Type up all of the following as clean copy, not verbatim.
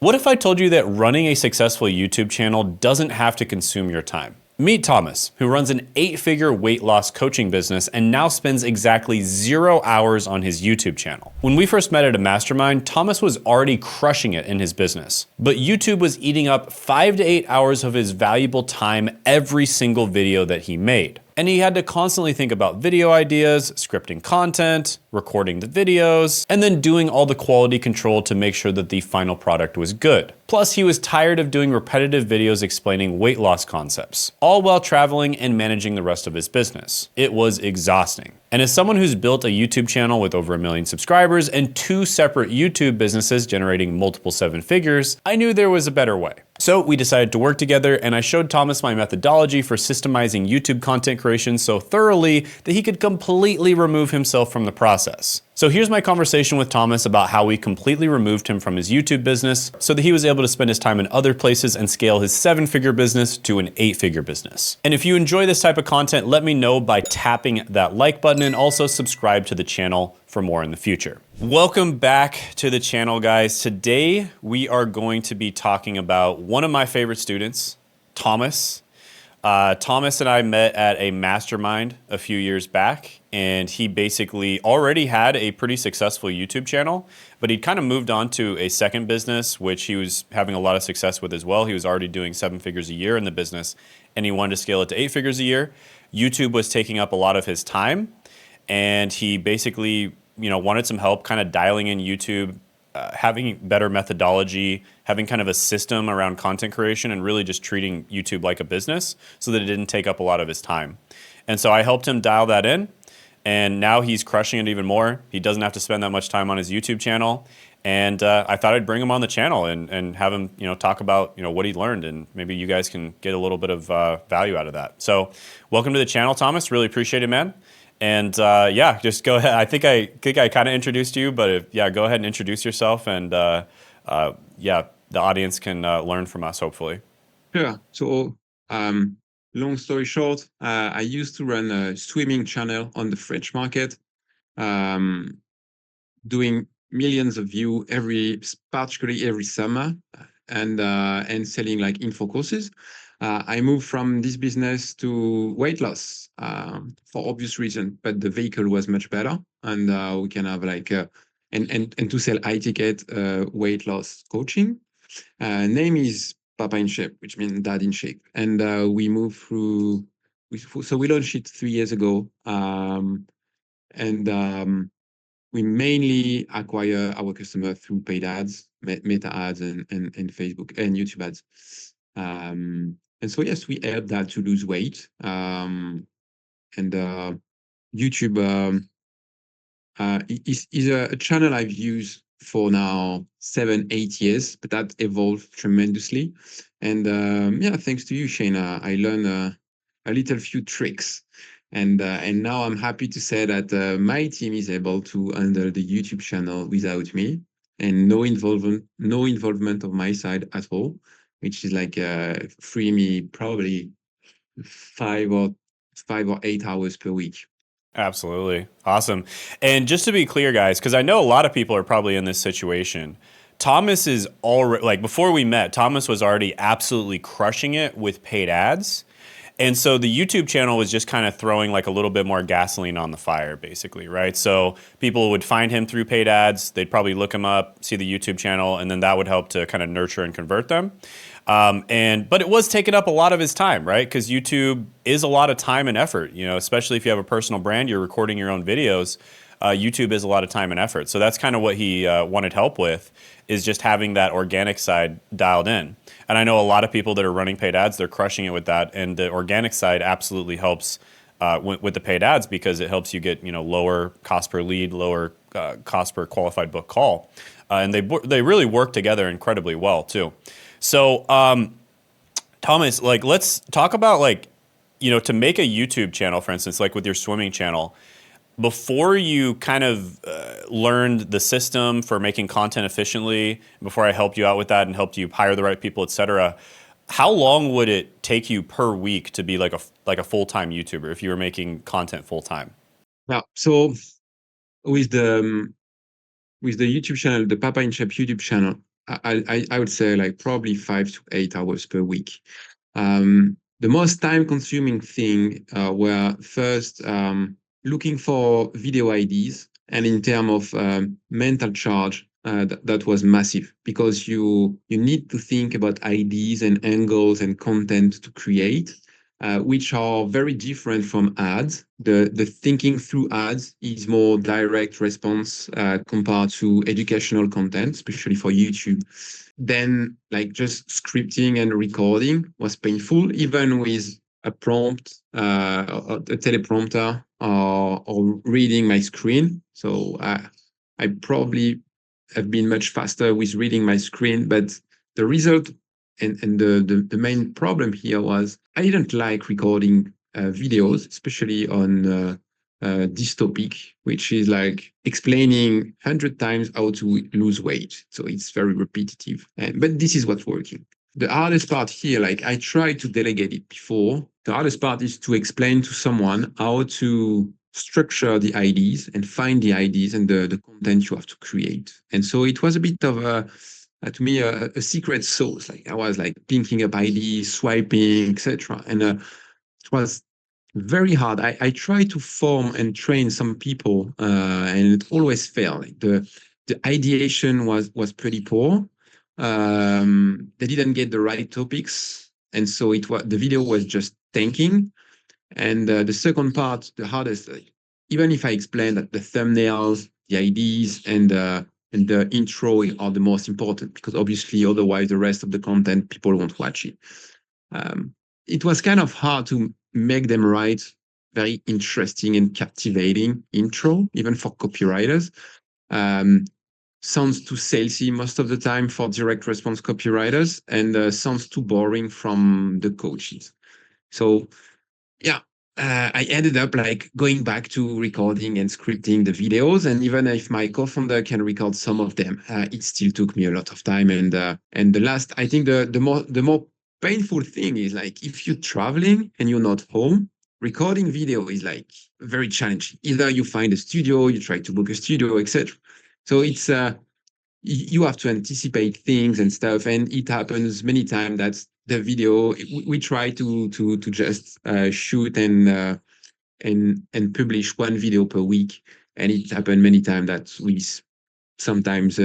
What if I told you that running a successful YouTube channel doesn't have to consume your time? Meet Thomas, who runs an 8-figure weight loss coaching business and now spends exactly 0 hours on his YouTube channel. When we first met at a mastermind, Thomas was already crushing it in his business. But YouTube was eating up 5 to 8 hours of his valuable time every single video that he made. And he had to constantly think about video ideas, scripting content, recording the videos, and then doing all the quality control to make sure that the final product was good. Plus, he was tired of doing repetitive videos explaining weight loss concepts, all while traveling and managing the rest of his business. It was exhausting. And as someone who's built a YouTube channel with over 1 million subscribers and 2 separate YouTube businesses generating multiple 7 figures, I knew there was a better way. So we decided to work together, and I showed Thomas my methodology for systemizing YouTube content creation so thoroughly that he could completely remove himself from the process. So here's my conversation with Thomas about how we completely removed him from his YouTube business so that he was able to spend his time in other places and scale his 7-figure business to an 8-figure business. And if you enjoy this type of content, let me know by tapping that like button and also subscribe to the channel for more in the future. Welcome back to the channel, guys. Today we are going to be talking about one of my favorite students, Thomas. Thomas and I met at a mastermind a few years back, and he basically already had a pretty successful YouTube channel, but he'd kind of moved on to a second business, which he was having a lot of success with as well. He was already doing 7 figures a year in the business, and he wanted to scale it to 8 figures a year. YouTube was taking up a lot of his time, and he basically, wanted some help kind of dialing in YouTube, having better methodology, having kind of a system around content creation, and really just treating YouTube like a business so that it didn't take up a lot of his time. And so I helped him dial that in, and now he's crushing it even more. He doesn't have to spend that much time on his YouTube channel. And I thought I'd bring him on the channel and have him, talk about, what he learned, and maybe you guys can get a little bit of value out of that. So welcome to the channel, Thomas. Really appreciate it, man. And just go ahead. I think I kind of introduced you, but go ahead and introduce yourself, and the audience can learn from us, hopefully. Sure. So, long story short, I used to run a swimming channel on the French market, doing millions of views particularly every summer, and selling like info courses. I moved from this business to weight loss for obvious reason, but the vehicle was much better, and we can have and to sell high ticket weight loss coaching. Name is Papa in Shape, which means Dad in Shape, and we moved through. So we launched it 3 years ago, and we mainly acquire our customer through paid ads, meta ads, and Facebook and YouTube ads. And so yes, we help that to lose weight. And YouTube is a channel I've used for now 7-8 years, but that evolved tremendously. And thanks to you, Shayna, I learned a little few tricks. And now I'm happy to say that my team is able to handle the YouTube channel without me, and no involvement of my side at all, which is like free me probably 5 or 8 hours per week. Absolutely. Awesome. And just to be clear, guys, because I know a lot of people are probably in this situation, Thomas is already, like before we met, Thomas was already absolutely crushing it with paid ads. And so the YouTube channel was just kind of throwing like a little bit more gasoline on the fire, basically, right? So people would find him through paid ads. They'd probably look him up, see the YouTube channel, and then that would help to kind of nurture and convert them. But it was taking up a lot of his time, right? Because YouTube is a lot of time and effort, especially if you have a personal brand, you're recording your own videos. YouTube is a lot of time and effort. So that's kind of what he wanted help with, is just having that organic side dialed in. And I know a lot of people that are running paid ads, they're crushing it with that. And the organic side absolutely helps with the paid ads, because it helps you get, lower cost per lead, lower cost per qualified book call. And they really work together incredibly well too. So Thomas, like, let's talk about to make a YouTube channel, for instance, like with your swimming channel. Before you kind of learned the system for making content efficiently, before I helped you out with that and helped you hire the right people, et cetera, how long would it take you per week to be like a full-time YouTuber if you were making content full-time? Now, so with the YouTube channel, the Papa in Shape YouTube channel, I would say like probably 5 to 8 hours per week. The most time consuming thing were first looking for video IDs, and in terms of mental charge, that was massive because you need to think about IDs and angles and content to create, which are very different from ads. The thinking through ads is more direct response compared to educational content, especially for YouTube. Then, like just scripting and recording was painful, even with a prompt, a teleprompter, or reading my screen. So I probably have been much faster with reading my screen, but the result and the main problem here was I didn't like recording videos, especially on this topic, which is like explaining 100 times how to lose weight. So it's very repetitive. But this is what's working. The hardest part here, like I tried to delegate it before. The hardest part is to explain to someone how to structure the IDs and find the IDs and the content you have to create. And so it was a bit of to me a secret sauce. Like I was like pinking up IDs, swiping, etc. And it was very hard. I tried to form and train some people, and it always failed. Like the ideation was pretty poor. They didn't get the right topics, and so it was the video was just tanking. And the second part, the hardest, like, even if I explain that the thumbnails, the IDs, and the intro are the most important, because obviously otherwise the rest of the content people won't watch it. It was kind of hard to make them write very interesting and captivating intro, even for copywriters. Um, Sounds too salesy most of the time for direct response copywriters, and sounds too boring from the coaches. So yeah, I ended up like going back to recording and scripting the videos. And even if my co-founder can record some of them, it still took me a lot of time. And the last, I think the more painful thing is like if you're traveling and you're not home, recording video is like very challenging. Either you find a studio, you try to book a studio, etc. So it's you have to anticipate things and stuff, and it happens many times that the video we try to just shoot and publish one video per week, and it happened many times that we sometimes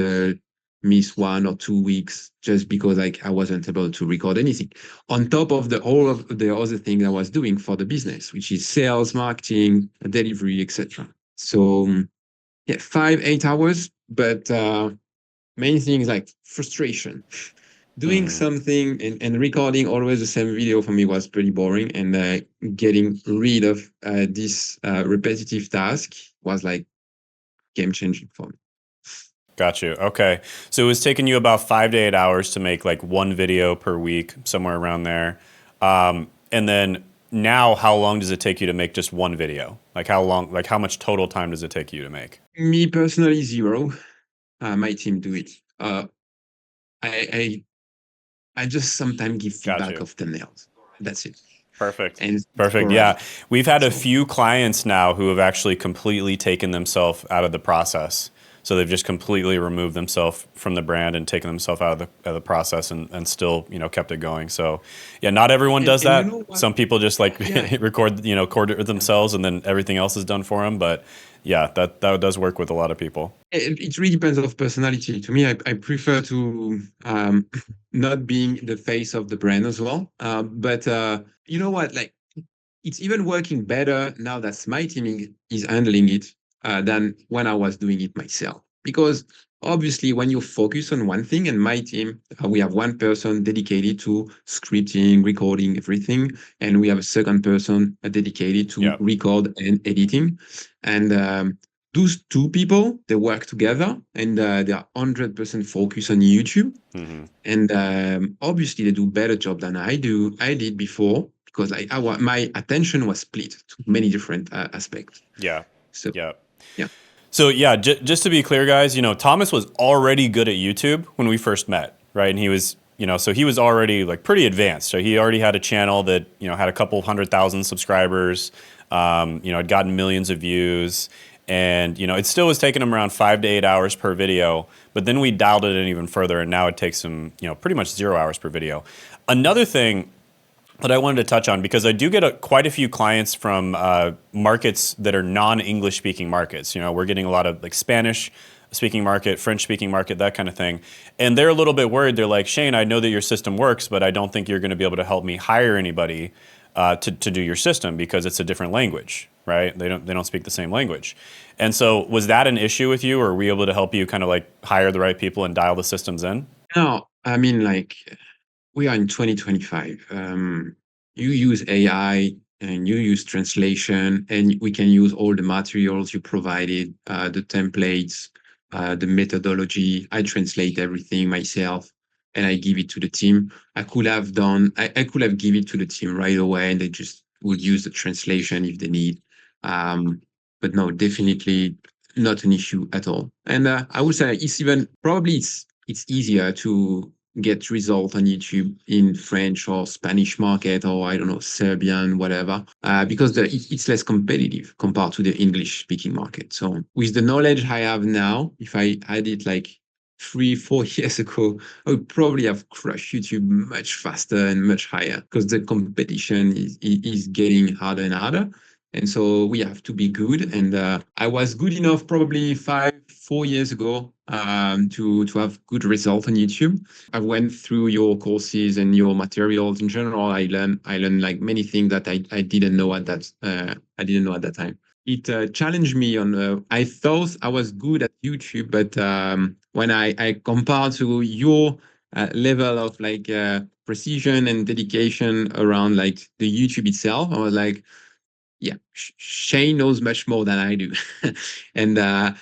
miss 1 or 2 weeks just because like I wasn't able to record anything on top of the all of the other things I was doing for the business, which is sales, marketing, delivery, etc. So yeah, 5 8 hours, but main thing is like frustration. Doing Mhm. something and recording always the same video for me was pretty boring, and getting rid of this repetitive task was like game changing for me. Got you. Okay. So it was taking you about 5 to 8 hours to make like one video per week, somewhere around there. And then now, how long does it take you to make just one video? Like how long, like how much total time does it take you to make? Me personally, zero. My team do it. I I just sometimes give Got feedback you. of the nails. That's it, Perfect. and Perfect. Yeah. sporadic. We've had a So few clients now who have actually completely taken themselves out of the process. So they've just completely removed themselves from the brand and taken themselves out of the process and still, kept it going. So yeah, not everyone does and you that. know what? Some people just like Yeah, record it themselves and then everything else is done for them. But yeah, that does work with a lot of people. it really depends of personality. To me, I prefer to not being the face of the brand as well. But you know what? Like it's even working better now that my team is handling it than when I was doing it myself. Because obviously, when you focus on one thing, and my team, we have one person dedicated to scripting, recording, everything, and we have a second person dedicated to Yeah. record and editing. And those two people, they work together, and they are 100% focused on YouTube. Hmm. And obviously, they do better job than I did before, because my attention was split to many different aspects. Yeah. So Yeah. yeah, So yeah, just to be clear, guys, Thomas was already good at YouTube when we first met, right? And he was, so he was already like pretty advanced. So he already had a channel that, had a couple 100,000 subscribers, had gotten millions of views. And it still was taking him around 5 to 8 hours per video, but then we dialed it in even further, and now it takes him pretty much 0 hours per video. Another thing that I wanted to touch on, because I do get quite a few clients from markets that are non-English speaking markets. We're getting a lot of like Spanish speaking market, French speaking market, that kind of thing. And they're a little bit worried. They're like, Shane, I know that your system works, but I don't think you're going to be able to help me hire anybody to do your system because it's a different language, right? They don't speak the same language. And so was that an issue with you, or were we able to help you kind of like hire the right people and dial the systems in? No, I mean, like, we are in 2025. You use AI and you use translation, and we can use all the materials you provided, the templates, the methodology. I translate everything myself and I give it to the team. I could have give it to the team right away and they just would use the translation if they need. But no, definitely not an issue at all. And I would say it's easier to get results on YouTube in French or Spanish market, or I don't know, Serbian, whatever, because it's less competitive compared to the English speaking market. So with the knowledge I have now, if I had it like 3, 4 years ago, I would probably have crushed YouTube much faster and much higher because the competition is getting harder and harder. And so we have to be good. And I was good enough probably 4 years ago to have good results on YouTube. I went through your courses and your materials in general. I learned like many things that I didn't know at that time. It challenged me on. I thought I was good at YouTube, but when I compare to your level of like precision and dedication around like the YouTube itself, I was like, yeah, Shane knows much more than I do, and I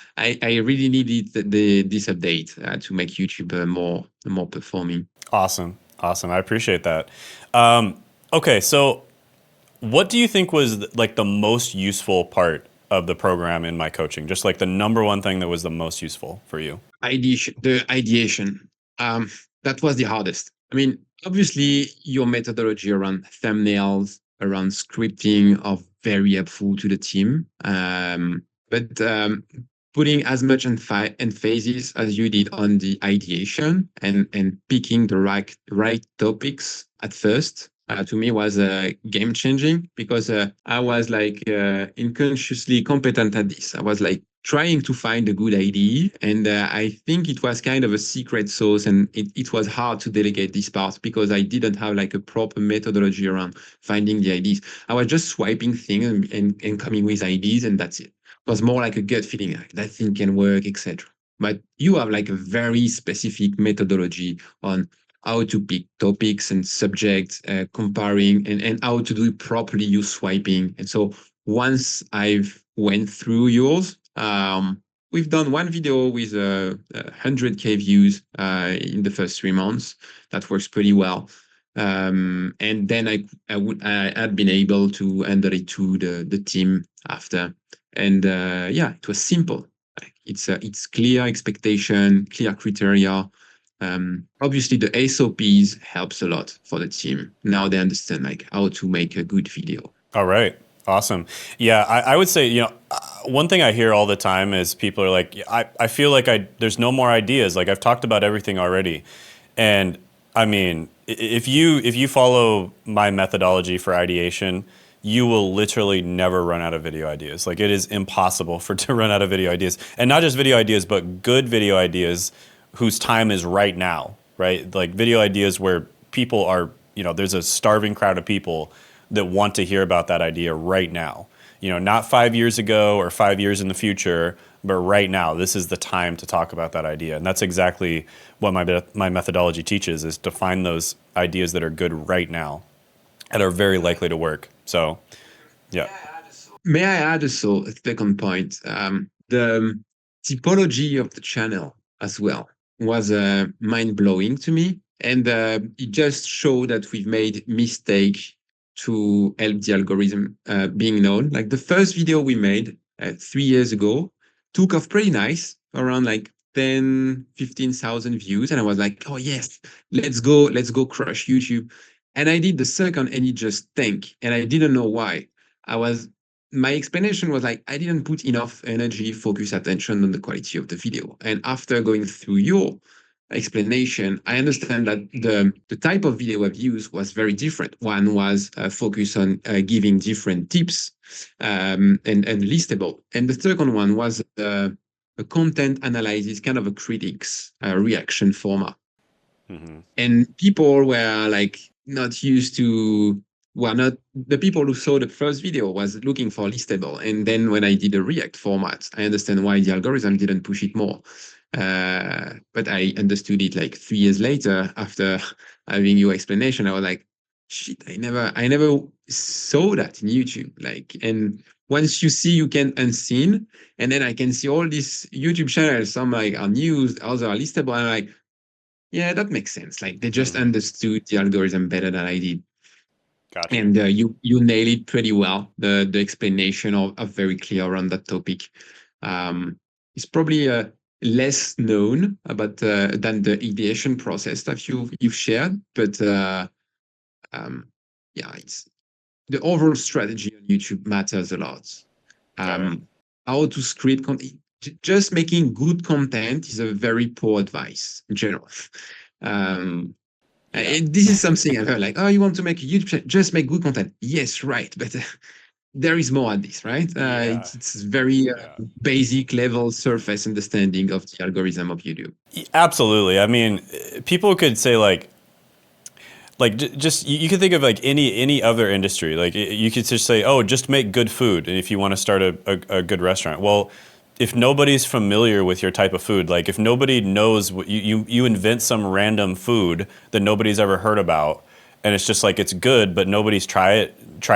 really needed this update to make YouTube more performing. Awesome. Awesome. I appreciate that. Okay. So what do you think was like the most useful part of the program in my coaching? Just like the number one thing that was the most useful for you? The ideation, um, that was the hardest. I mean, obviously, your methodology around thumbnails, around scripting are very helpful to the team. But putting as much emphasis as you did on the ideation and picking the right topics at first, to me was game changing because I was like unconsciously competent at this. I was like trying to find a good idea. And I think it was kind of a secret sauce, and it was hard to delegate this part because I didn't have like a proper methodology around finding the ideas. I was just swiping things and coming with ideas, and that's it. It was more like a gut feeling, like that thing can work, etc. But you have like a very specific methodology on how to pick topics and subjects, comparing, and how to do it properly, use swiping. And so once I've went through yours, we've done one video with 100K views in the first 3 months. That works pretty well. And then I had been able to handle it to the team after. And yeah, it was simple. It's clear expectation, clear criteria. Obviously, the SOPs helps a lot for the team. Now they understand like how to make a good video. All right. Awesome. Yeah, I would say, one thing I hear all the time is people are like, I feel like there's no more ideas. Like I've talked about everything already. And I mean, if you follow my methodology for ideation, you will literally never run out of video ideas. Like it is impossible to run out of video ideas, and not just video ideas, but good video ideas whose time is right now, right? Like video ideas where people are, there's a starving crowd of people that want to hear about that idea right now. Not 5 years ago or 5 years in the future, but right now. This is the time to talk about that idea. And that's exactly what my methodology teaches, is to find those ideas that are good right now and are very likely to work. So, yeah. May I add also a second point? The typology of the channel as well was mind blowing to me, and it just showed that we've made mistake to help the algorithm being known. Like the first video we made 3 years ago took off pretty nice, around like 10, 15,000 views. And I was like, oh yes, let's go crush YouTube. And I did the second and it just tanked. And I didn't know why. I was my explanation was like, I didn't put enough energy, focus, attention on the quality of the video. And after going through your explanation, I understand that the type of video I've used was very different. One was focused on giving different tips and listable. And the second one was a content analysis, kind of a critics reaction format. Mm-hmm. And people were like not used to, were not, the people who saw the first video was looking for listable. And then when I did a React format, I understand why the algorithm didn't push it more. But I understood it like 3 years later after having your explanation. I was like, shit, I never saw that in YouTube. Like, and once you see, you can unseen, and then I can see all these YouTube channels. Some like are news, others are listable. And I'm like, yeah, that makes sense. Like they just Mm-hmm. understood the algorithm better than I did, Got you. and you nailed it pretty well. The explanation are very clear around that topic. It's probably less known about than the ideation process that you've shared, but um, yeah, it's the overall strategy on YouTube matters a lot. Got it. How to script content. Just making good content is a very poor advice in general. Um, Yeah. this is something I've heard like, oh, you want to make a YouTube channel, just make good content. Yes, right. But there is more at this, right? Yeah. It's very Yeah. basic level surface understanding of the algorithm of YouTube. Absolutely. I mean, people could say like just you could think of like any other industry. Like you could just say, oh, just make good food, and if you want to start a good restaurant. Well, if nobody's familiar with your type of food, like if nobody knows what you invent some random food that nobody's ever heard about, and it's just like it's good, but nobody's tried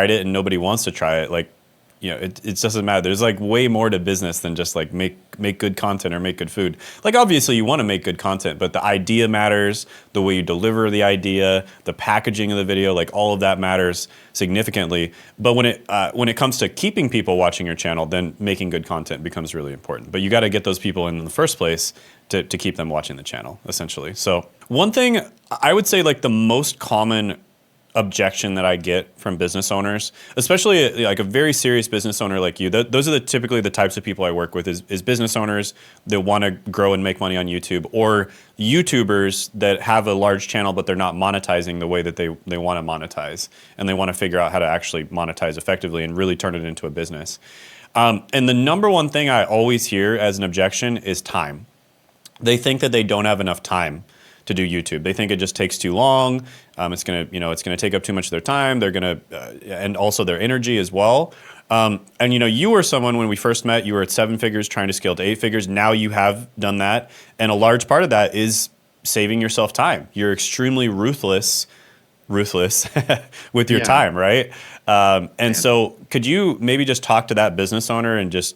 it, and nobody wants to try it. Like, you know, it doesn't matter. There's like way more to business than just like make good content or make good food. Like obviously you want to make good content, but the idea matters, the way you deliver the idea, the packaging of the video, like all of that matters significantly. But when it comes to keeping people watching your channel, then making good content becomes really important. But you got to get those people in the first place to keep them watching the channel, essentially. So one thing I would say, like the most common objection that I get from business owners, especially like a very serious business owner like you. Those are typically the types of people I work with is business owners that want to grow and make money on YouTube, or YouTubers that have a large channel but they're not monetizing the way that they want to monetize, and they want to figure out how to actually monetize effectively and really turn it into a business. And the number one thing I always hear as an objection is time. They think that they don't have enough time to do YouTube. They think it just takes too long. It's gonna take up too much of their time. They're gonna and also their energy as well. And you were someone when we first met. You were at 7 figures, trying to scale to 8 figures. Now you have done that, and a large part of that is saving yourself time. You're extremely ruthless with your Yeah, time, right? And yeah. so, could you maybe just talk to that business owner and just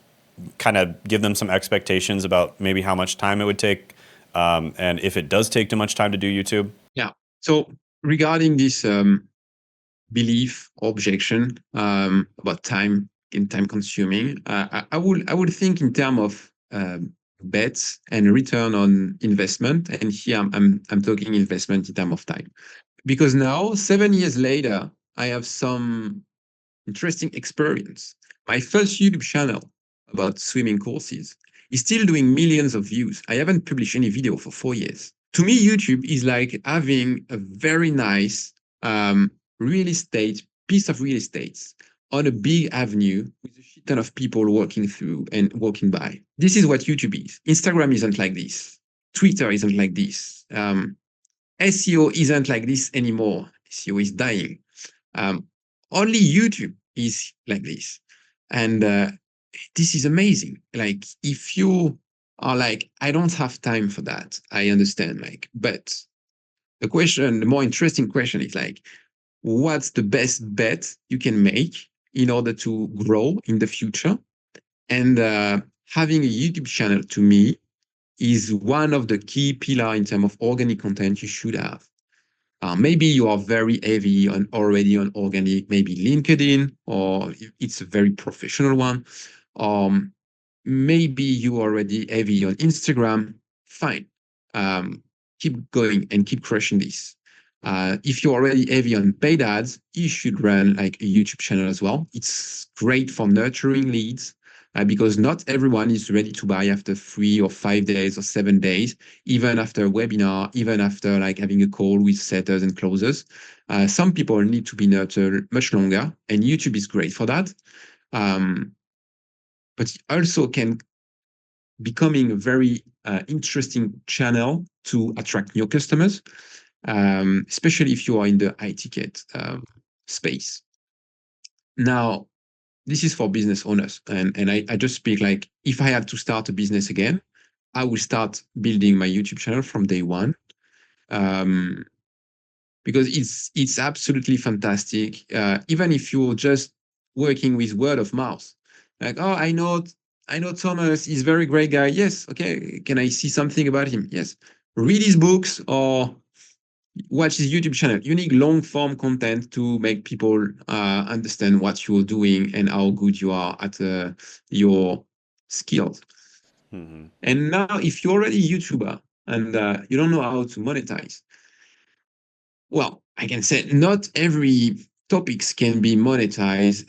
kind of give them some expectations about maybe how much time it would take, and if it does take too much time to do YouTube? Yeah. So regarding this belief or objection about time and time consuming, I would think in terms of bets and return on investment. And here I'm talking investment in terms of time, because now 7 years later, I have some interesting experience. My first YouTube channel about swimming courses is still doing millions of views. I haven't published any video for 4 years. To me, YouTube is like having a very nice real estate piece of real estate on a big avenue with a shit ton of people walking through and walking by. This is what YouTube is. Instagram isn't like this. Twitter isn't like this. SEO isn't like this anymore. SEO is dying. Um, Only YouTube is like this. And this is amazing. Like, if you are like, I don't have time for that, I understand. Like, but the more interesting question is like, what's the best bet you can make in order to grow in the future? And having a YouTube channel to me is one of the key pillar in terms of organic content you should have. Maybe you are very heavy on already on organic, maybe LinkedIn, or it's a very professional one. Um, Maybe you already heavy on Instagram. Fine. Um, Keep going and keep crushing this. If you're already heavy on paid ads, you should run like a YouTube channel as well. It's great for nurturing leads because not everyone is ready to buy after 3 or 5 days or 7 days, even after a webinar, even after like having a call with setters and closers. Some people need to be nurtured much longer, and YouTube is great for that. Um, but it also can becoming a very interesting channel to attract new customers, especially if you are in the high ticket space. Now, this is for business owners. And I just speak like if I had to start a business again, I will start building my YouTube channel from day one. Um, because it's absolutely fantastic. Even if you're just working with word of mouth, like, oh, I know Thomas is a very great guy. Yes, okay. Can I see something about him? Yes. Read his books or watch his YouTube channel. You need long form content to make people understand what you're doing and how good you are at your skills. Mm-hmm. And now, if you're already a YouTuber and you don't know how to monetize, well, I can say not every topics can be monetized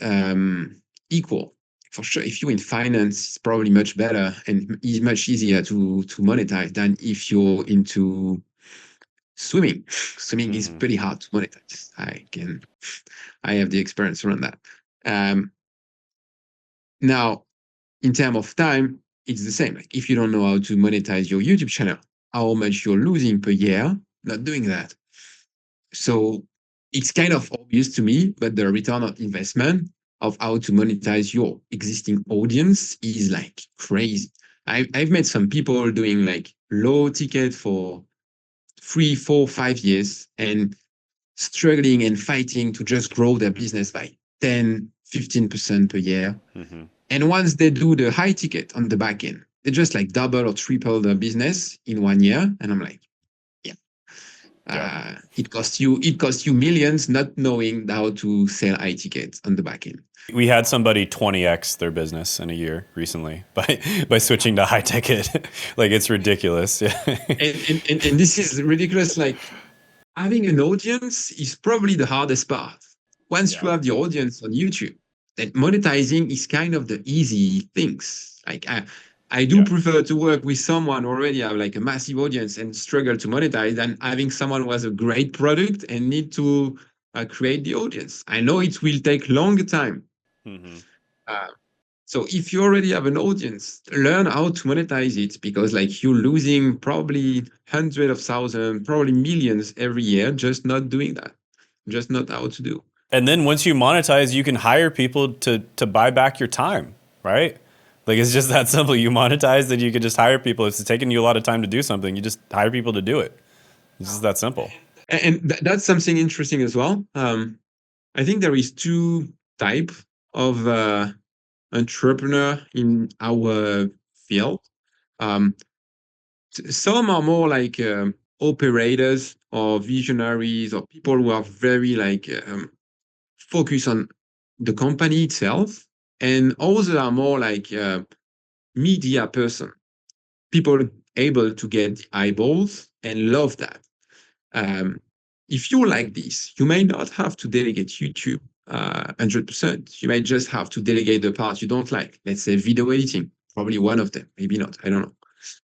equal. For sure, if you're in finance, it's probably much better and much easier to monetize than if you're into swimming. Swimming is Mm-hmm. pretty hard to monetize. I have the experience around that. Um, Now, in terms of time, it's the same. Like if you don't know how to monetize your YouTube channel, how much you're losing per year not doing that. So it's kind of obvious to me, but the return on investment of how to monetize your existing audience is like crazy. I've met some people doing like low ticket for 3, 4, 5 years and struggling and fighting to just grow their business by 10, 15% per year. Mm-hmm. And once they do the high ticket on the back end, they just like double or triple their business in 1 year. And I'm like, yeah, Yeah. it costs you millions not knowing how to sell high tickets on the back end. We had somebody 20x their business in a year recently by switching to high ticket. Like it's ridiculous. Yeah. And this is ridiculous. Like having an audience is probably the hardest part. Once you Yeah. have the audience on YouTube, then monetizing is kind of the easy things. Like I do Yeah. prefer to work with someone who already have like a massive audience and struggle to monetize than having someone who has a great product and need to create the audience. I know it will take longer time. Mm-hmm. Uh, so if you already have an audience, learn how to monetize it because like you're losing probably hundreds of thousands, probably millions every year just not doing that, just not how to do. And then once you monetize, you can hire people to buy back your time, right? Like it's just that simple. You monetize, then you can just hire people. If it's taking you a lot of time to do something, you just hire people to do it. It's just that simple. And that's something interesting as well. I think there is two type of entrepreneur in our field. Um, some are more like operators or visionaries or people who are very like focused on the company itself, and others are more like media person, people able to get the eyeballs and love that. Um, if you like this, you may not have to delegate YouTube 100%. You might just have to delegate the part you don't like. Let's say video editing, probably one of them, maybe not. I don't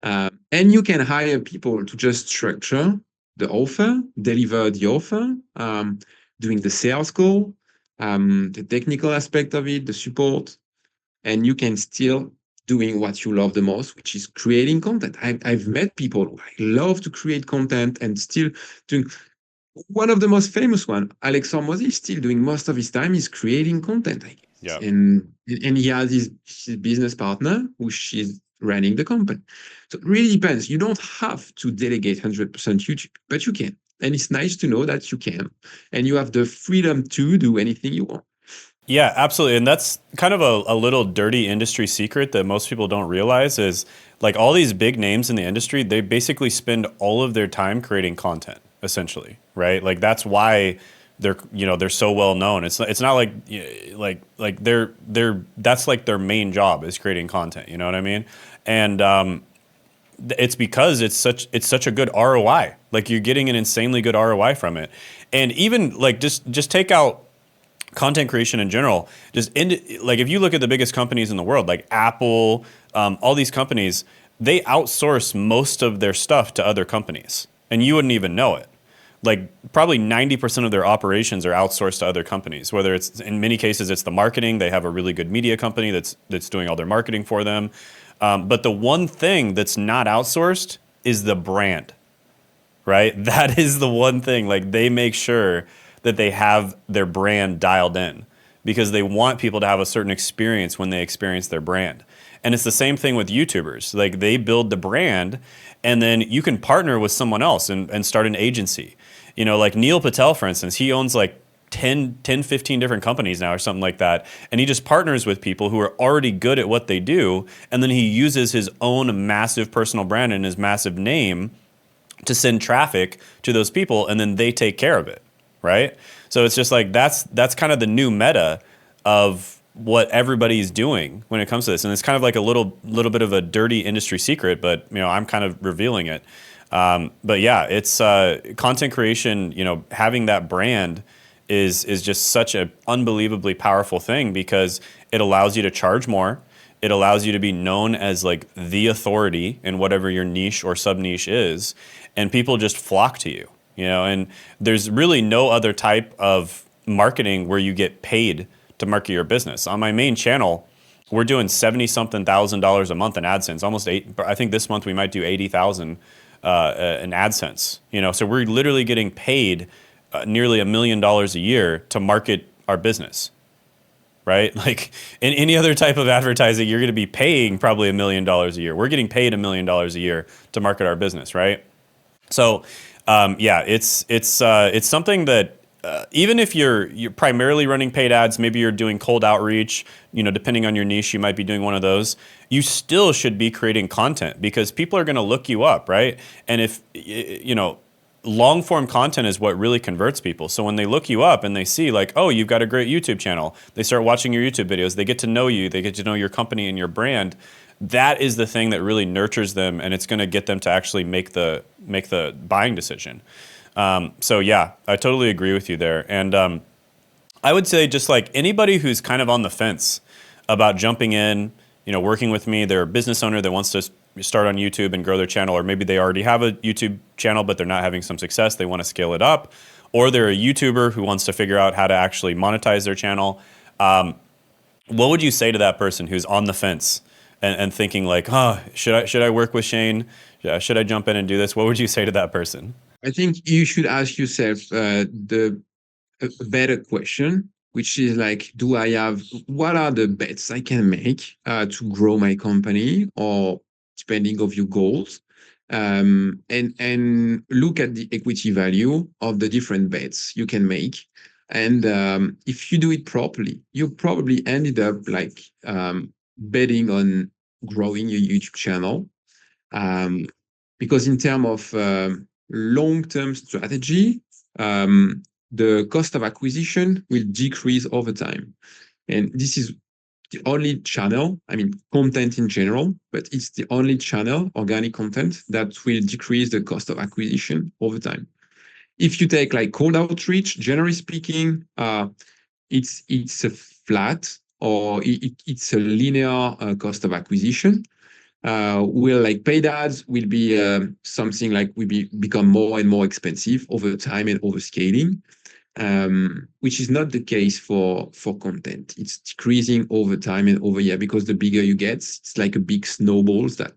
know. And you can hire people to just structure the offer, deliver the offer, doing the sales call, the technical aspect of it, the support, and you can still doing what you love the most, which is creating content. I've met people who love to create content and still doing one of the most famous one, Alex Hormozy, is still doing most of his time is creating content, I guess. Yeah. And he has his business partner, who she's running the company. So it really depends. You don't have to delegate 100% YouTube, but you can. And it's nice to know that you can. And you have the freedom to do anything you want. Yeah, absolutely. And that's kind of a little dirty industry secret that most people don't realize is like all these big names in the industry, they basically spend all of their time creating content, essentially, right? Like that's why they're so well known. It's not like they're that's like their main job is creating content, you know what I mean? And It's because it's such a good ROI. Like you're getting an insanely good ROI from it. And even like just take out content creation in general. Like if you look at the biggest companies in the world, like Apple, all these companies, they outsource most of their stuff to other companies, and you wouldn't even know it. Like probably 90% of their operations are outsourced to other companies. Whether it's in many cases it's the marketing, they have a really good media company that's doing all their marketing for them. But the one thing that's not outsourced is the brand, right? That is the one thing. Like they make sure that they have their brand dialed in because they want people to have a certain experience when they experience their brand. And it's the same thing with YouTubers. Like they build the brand and then you can partner with someone else and start an agency. You know, like Neil Patel, for instance, he owns like 15 different companies now or something like that. And he just partners with people who are already good at what they do. And then he uses his own massive personal brand and his massive name to send traffic to those people, and then they take care of it, right? So it's just like that's kind of the new meta of what everybody's doing when it comes to this, and it's kind of like a little bit of a dirty industry secret, but you know I'm kind of revealing it. But yeah, it's content creation. You know, having that brand is just such an unbelievably powerful thing because it allows you to charge more. It allows you to be known as like the authority in whatever your niche or sub niche is, and people just flock to you. You know, and there's really no other type of marketing where you get paid to market your business. On my main channel, we're doing 70 something $1,000 a month in AdSense. Almost eight. I think this month we might do 80,000 in AdSense. You know, so we're literally getting paid nearly $1 million a year to market our business. Right? Like in any other type of advertising, you're going to be paying probably $1 million a year. We're getting paid $1 million a year to market our business, right? So, yeah, it's something that even if you're primarily running paid ads, maybe you're doing cold outreach, you know, depending on your niche, you might be doing one of those. You still should be creating content because people are going to look you up, right? And if you know, long form content is what really converts people. So when they look you up and they see like, oh, you've got a great YouTube channel, they start watching your YouTube videos, they get to know you, they get to know your company and your brand. That is the thing that really nurtures them, and it's going to get them to actually make the buying decision. So yeah, I totally agree with you there. And I would say just like anybody who's kind of on the fence about jumping in, you know, working with me, they're a business owner that wants to start on YouTube and grow their channel, or maybe they already have a YouTube channel, but they're not having some success. They want to scale it up, or they're a YouTuber who wants to figure out how to actually monetize their channel. What would you say to that person who's on the fence and thinking like, oh, should I work with Shane? Should I jump in and do this? What would you say to that person? I think you should ask yourself the a better question, which is like, what are the bets I can make to grow my company, or depending of your goals, and look at the equity value of the different bets you can make. And if you do it properly, you probably ended up like betting on growing your YouTube channel. Um, because in terms of long-term strategy, the cost of acquisition will decrease over time. And this is the only channel, I mean, content in general, but it's the only channel, organic content, that will decrease the cost of acquisition over time. If you take like cold outreach, generally speaking, it's a flat, or it's a linear cost of acquisition. Will like paid ads will be something like become more and more expensive over time and over scaling, which is not the case for content. It's decreasing over time and over year, because the bigger you get, it's like a big snowballs that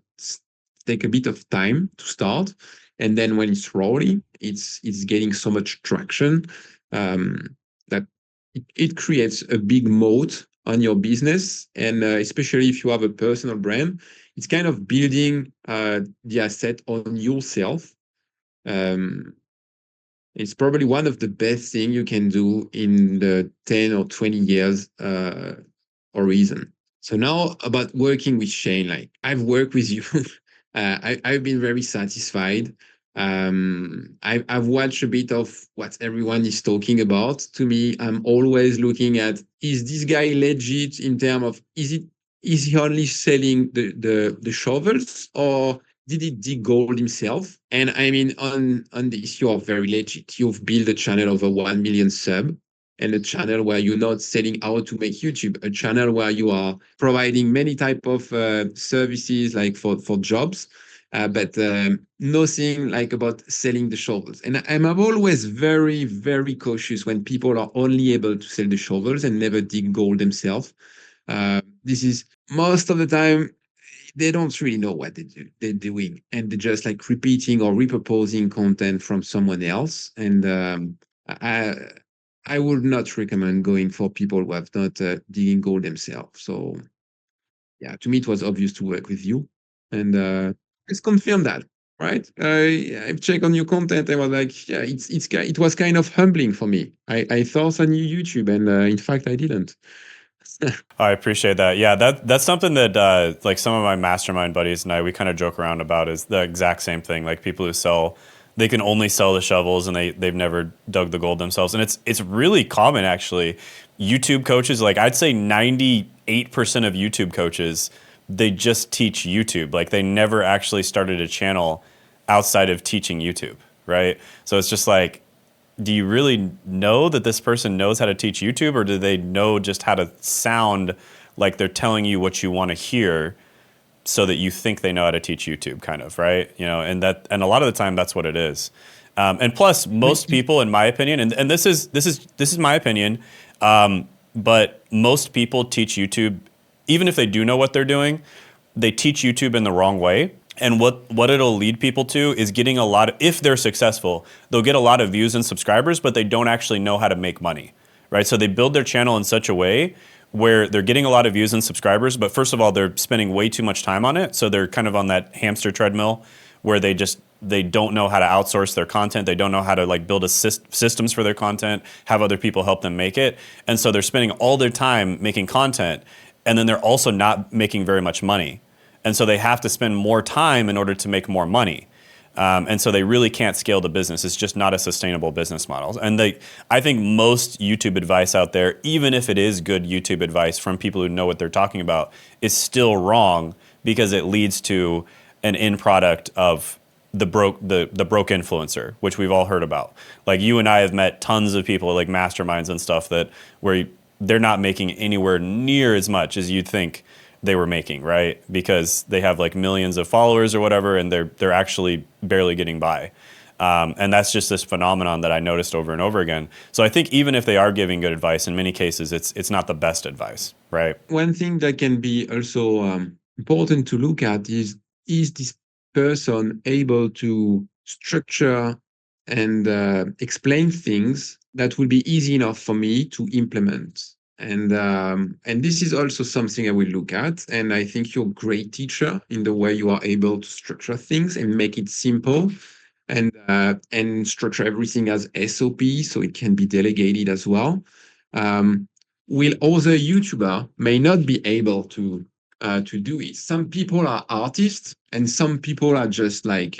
take a bit of time to start, and then when it's rolling, it's getting so much traction that it creates a big moat on your business. And especially if you have a personal brand, it's kind of building the asset on yourself. Um, it's probably one of the best thing you can do in the 10 or 20 years horizon. So now about working with Shane, like I've worked with you. I've been very satisfied. I've watched a bit of what everyone is talking about. To me, I'm always looking at, is this guy legit in terms of, is he only selling the shovels, or did he dig gold himself? And I mean, on this, you are very legit. You've built a channel over 1 million sub, and a channel where you're not selling how to make YouTube, a channel where you are providing many type of services like for jobs, but nothing like about selling the shovels. And I'm always very, very cautious when people are only able to sell the shovels and never dig gold themselves. This is most of the time they don't really know what they're doing, and they're just like repeating or repurposing content from someone else. And I I would not recommend going for people who have not digging gold themselves. So yeah, to me it was obvious to work with you, and it's confirmed that. Right, I've checked on your content. I was like, yeah, it was kind of humbling for me. I thought I knew YouTube, and in fact, I didn't. I appreciate that. Yeah, that's something that like some of my mastermind buddies and I we kind of joke around about is the exact same thing. Like people who sell, they can only sell the shovels and they've never dug the gold themselves. And it's really common actually. YouTube coaches, like I'd say 98% of YouTube coaches, they just teach YouTube. Like they never actually started a channel outside of teaching YouTube, right? So it's just like, do you really know that this person knows how to teach YouTube, or do they know just how to sound like they're telling you what you want to hear so that you think they know how to teach YouTube, kind of, right? You know, and a lot of the time that's what it is. And plus, most people, in my opinion, and this is my opinion, but most people teach YouTube, even if they do know what they're doing, they teach YouTube in the wrong way. And what it'll lead people to is getting a lot of, if they're successful, they'll get a lot of views and subscribers, but they don't actually know how to make money, right? So they build their channel in such a way where they're getting a lot of views and subscribers, but first of all, they're spending way too much time on it. So they're kind of on that hamster treadmill where they don't know how to outsource their content. They don't know how to like build systems for their content, have other people help them make it. And so they're spending all their time making content, and then they're also not making very much money. And so they have to spend more time in order to make more money. And so they really can't scale the business. It's just not a sustainable business model. And I think most YouTube advice out there, even if it is good YouTube advice from people who know what they're talking about, is still wrong because it leads to an end product of the broke influencer, which we've all heard about. Like you and I have met tons of people like masterminds and stuff that where they're not making anywhere near as much as you'd think they were making, right? Because they have like millions of followers or whatever, and they're actually barely getting by. And that's just this phenomenon that I noticed over and over again. So I think even if they are giving good advice, in many cases, it's not the best advice, right? One thing that can be also important to look at is this person able to structure and explain things that will be easy enough for me to implement. And this is also something I will look at. And I think you're a great teacher in the way you are able to structure things and make it simple and structure everything as SOP so it can be delegated as well. Will other YouTuber may not be able to do it. Some people are artists, and some people are just like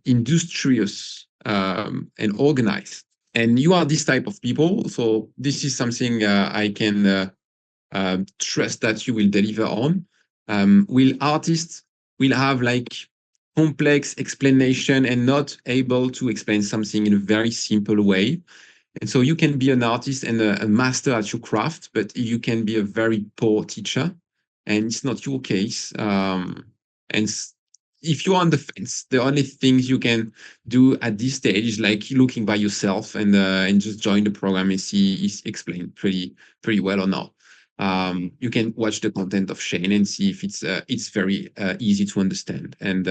industrious and organized. And you are this type of people, so this is something I can trust that you will deliver on. Will artists will have like complex explanation and not able to explain something in a very simple way. And so you can be an artist and a master at your craft, but you can be a very poor teacher, and it's not your case. And if you're on the fence, the only things you can do at this stage is like looking by yourself and just join the program and see is explained pretty well or not. You can watch the content of Shane and see if it's very easy to understand and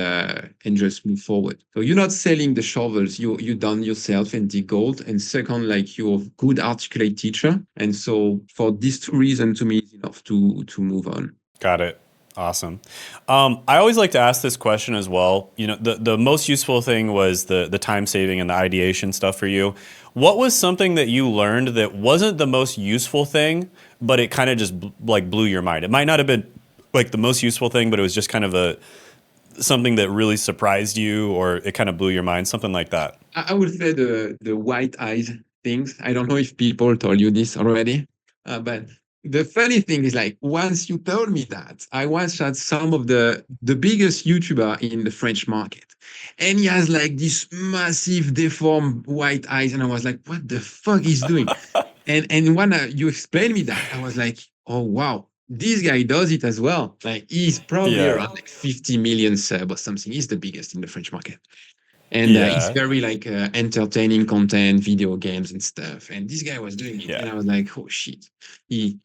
just move forward. So you're not selling the shovels, you done yourself and dig gold. And second, like you're a good articulate teacher. And so for these two reasons, to me, it's enough to move on. Got it. Awesome. I always like to ask this question as well. You know, the most useful thing was the time saving and the ideation stuff for you. What was something that you learned that wasn't the most useful thing, but it kind of just like blew your mind? It might not have been like the most useful thing, but it was just kind of something that really surprised you, or it kind of blew your mind, something like that. I would say the white eyes things. I don't know if people told you this already, but the funny thing is like once you told me that, I once had some of the biggest YouTuber in the French market, and he has like this massive deformed white eyes, and I was like, what the fuck he's doing? And when you explained me that, I was like, oh wow, this guy does it as well. Like he's probably Yeah. around like 50 million sub or something. He's the biggest in the French market, and it's Yeah. very like entertaining content, video games and stuff. And this guy was doing it, Yeah. and I was like, oh shit, he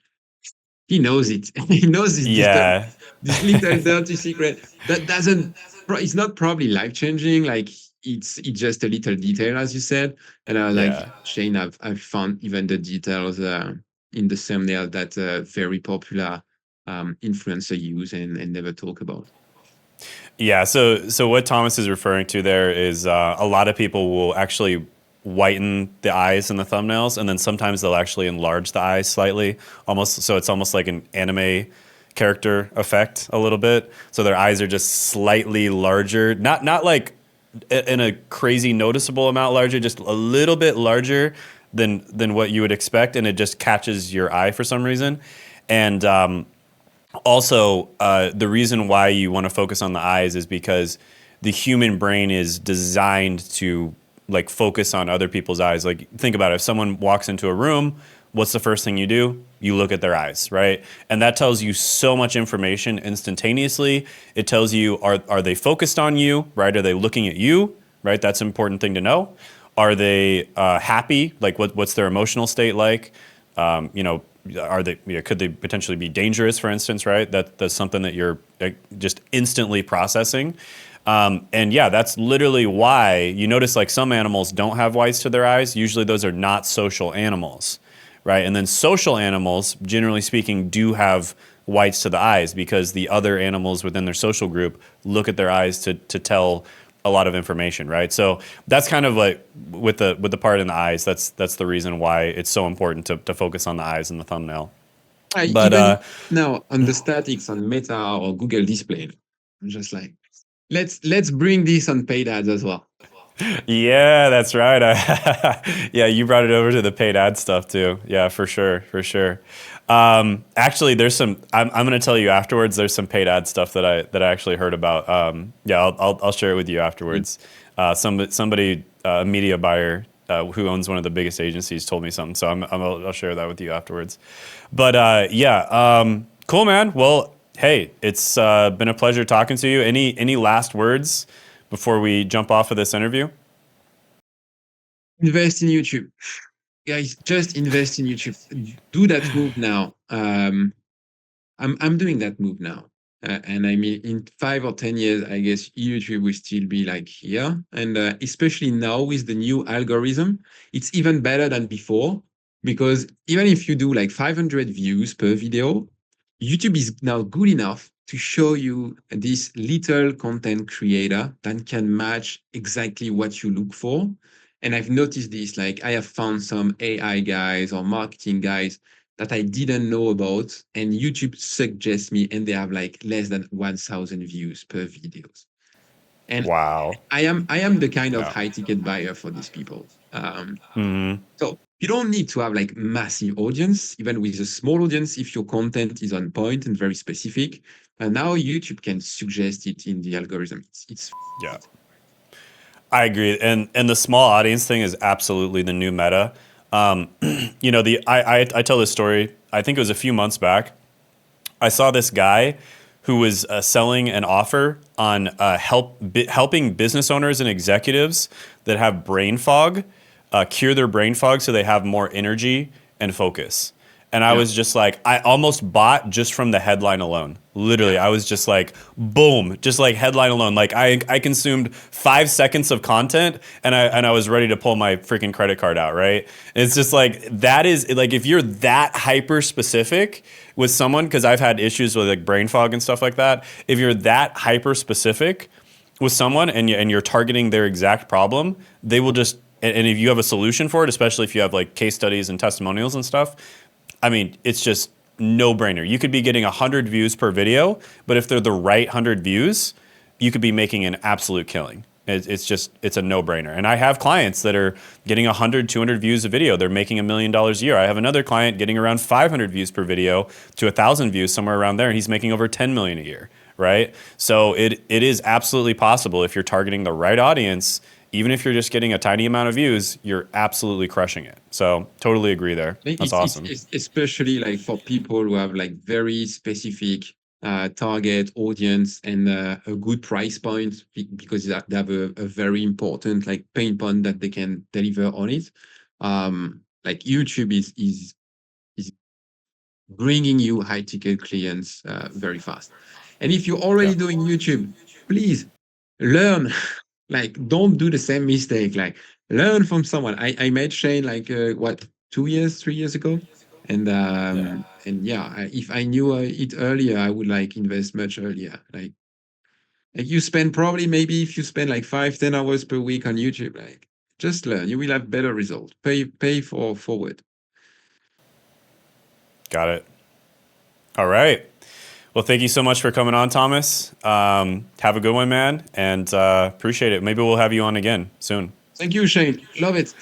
he knows it. He knows Yeah. this little dirty secret that doesn't. It's not probably life changing. Like it's just a little detail, as you said. And I was like, Yeah. Shane, I've found even the details in the thumbnail that very popular influencer use and never talk about. Yeah, so what Thomas is referring to there is a lot of people will actually whiten the eyes in the thumbnails, and then sometimes they'll actually enlarge the eyes slightly, almost so it's almost like an anime character effect a little bit. So their eyes are just slightly larger, not like in a crazy noticeable amount larger, just a little bit larger than what you would expect, and it just catches your eye for some reason. And also, the reason why you want to focus on the eyes is because the human brain is designed to like focus on other people's eyes. Like think about it. If someone walks into a room, what's the first thing you do? You look at their eyes, right? And that tells you so much information instantaneously. It tells you, are they focused on you, right? Are they looking at you, right? That's an important thing to know. Are they happy? Like what's their emotional state like? You know, are they, you know, could they potentially be dangerous, for instance, right? That's something that you're just instantly processing. And yeah, that's literally why you notice like some animals don't have whites to their eyes. Usually those are not social animals, right? And then social animals, generally speaking, do have whites to the eyes because the other animals within their social group look at their eyes to tell a lot of information, right? So that's kind of like with the part in the eyes. That's the reason why it's so important to focus on the eyes in the thumbnail. But Even now on the statics on Meta or Google Display, I'm just like, let's bring this on paid ads as well. yeah, that's right. Yeah, you brought it over to the paid ad stuff too. Yeah, for sure, for sure. Actually, there's some. I'm going to tell you afterwards. There's some paid ad stuff that I actually heard about. Yeah, I'll share it with you afterwards. Somebody a media buyer who owns one of the biggest agencies told me something, so I'll share that with you afterwards. But yeah, cool, man. Well, hey, it's been a pleasure talking to you. Any last words before we jump off of this interview? Invest in YouTube, guys. Just invest in YouTube. Do that move now. I'm doing that move now. And I mean, in 5 or 10 years, I guess YouTube will still be like here. And especially now with the new algorithm, it's even better than before because even if you do like 500 views per video, YouTube is now good enough to show you this little content creator that can match exactly what you look for. And I've noticed this, like I have found some AI guys or marketing guys that I didn't know about, and YouTube suggests me, and they have like less than 1,000 views per videos. And Wow. I am the kind of Yeah. high ticket buyer for these people. So you don't need to have like massive audience, even with a small audience, if your content is on point and very specific. And now YouTube can suggest it in the algorithm. It's Yeah. I agree, and the small audience thing is absolutely the new meta. You know, I tell this story. I think it was a few months back. I saw this guy who was selling an offer on helping business owners and executives that have brain fog cure their brain fog so they have more energy and focus. And I yeah, was just like, I almost bought just from the headline alone. Literally, yeah. I was just like, boom, just like headline alone. Like I consumed 5 seconds of content and I was ready to pull my freaking credit card out, right? And it's just like that is like if you're that hyper specific with someone, because I've had issues with like brain fog and stuff like that. If you're that hyper specific with someone and you're targeting their exact problem, they will just and if you have a solution for it, especially if you have like case studies and testimonials and stuff, I mean, it's just no brainer. You could be getting 100 views per video, but if they're the right 100 views, you could be making an absolute killing, It's a no-brainer. And I have clients that are getting 100, 200 views a video. They're making $1 million a year. I have another client getting around 500 views per video to 1,000 views, somewhere around there, and he's making over 10 million a year, right? So it is absolutely possible if you're targeting the right audience. Even if you're just getting a tiny amount of views, you're absolutely crushing it. So totally agree there. Like, That's awesome. it's especially like for people who have like very specific target audience and a good price point because they have a very important like pain point that they can deliver on it. Like YouTube is bringing you high ticket clients very fast. And if you're Yeah. already doing YouTube, please learn. Like, don't do the same mistake. Like, learn from someone. I met Shane like what 2 years, 3 years ago, Yeah. and yeah, if I knew it earlier, I would like invest much earlier. Like you spend probably maybe if you spend like 5, 10 hours per week on YouTube, like just learn. You will have better results. Pay for forward. Got it. All right. Well, thank you so much for coming on, Thomas. Have a good one, man, and appreciate it. Maybe we'll have you on again soon. Thank you, Shane. Love it.